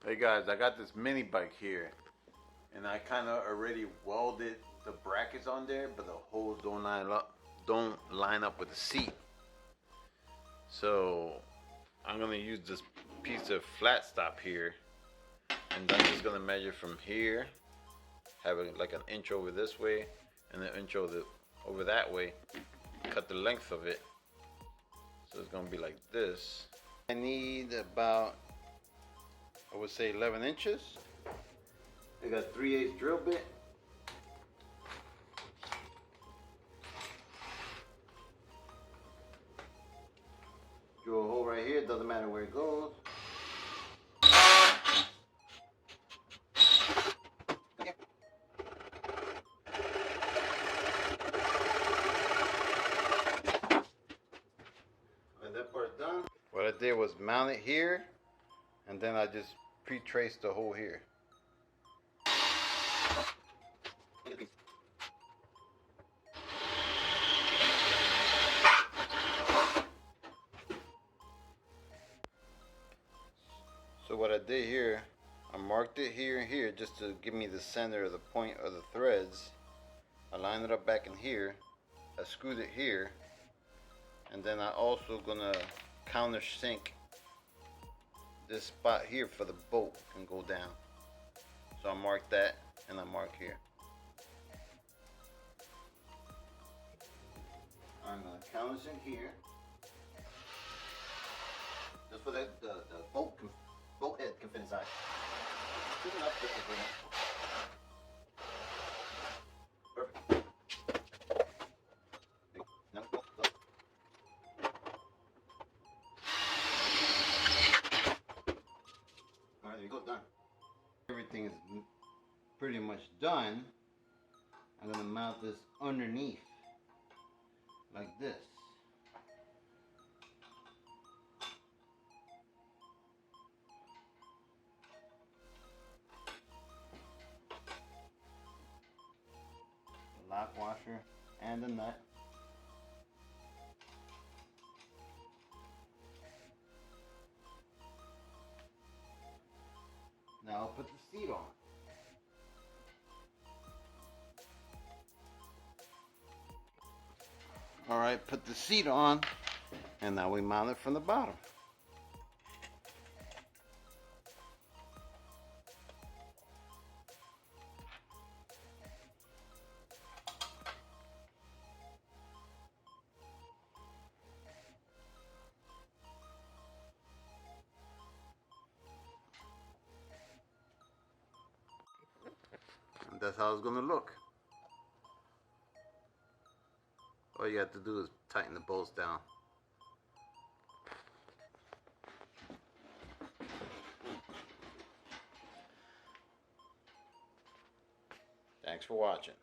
Hey guys, I got this mini bike here, and I kind of already welded the brackets on there, but the holes don't line up with the seat. So I'm gonna use this piece of flat stop here, and I'm just gonna measure from here, have it like an inch over this way, and an inch over that way. Cut the length of it, so it's gonna be like this. I need about, I would say, 11 inches. I got 3/8 drill bit. Drill a hole right here, doesn't matter where it goes. When that part's done, what I did was mount it here, and then I just pre-traced the hole here. So what I did here, I marked it here and here just to give me the center of the point of the threads. I lined it up back in here. I screwed it here, and then I also gonna countersink this spot here for the bolt can go down. So I marked that, and I mark here. I'm gonna countersink here, just for the bolt head can fit inside. Good enough, perfect. Now, go. All right, there you go, done. Everything is pretty much done. I'm gonna mount this underneath, like this. Lock washer and the nut. Now I'll put the seat on. Alright, put the seat on, and now we mount it from the bottom. And that's how it's going to look. All you have to do is tighten the bolts down. Thanks for watching.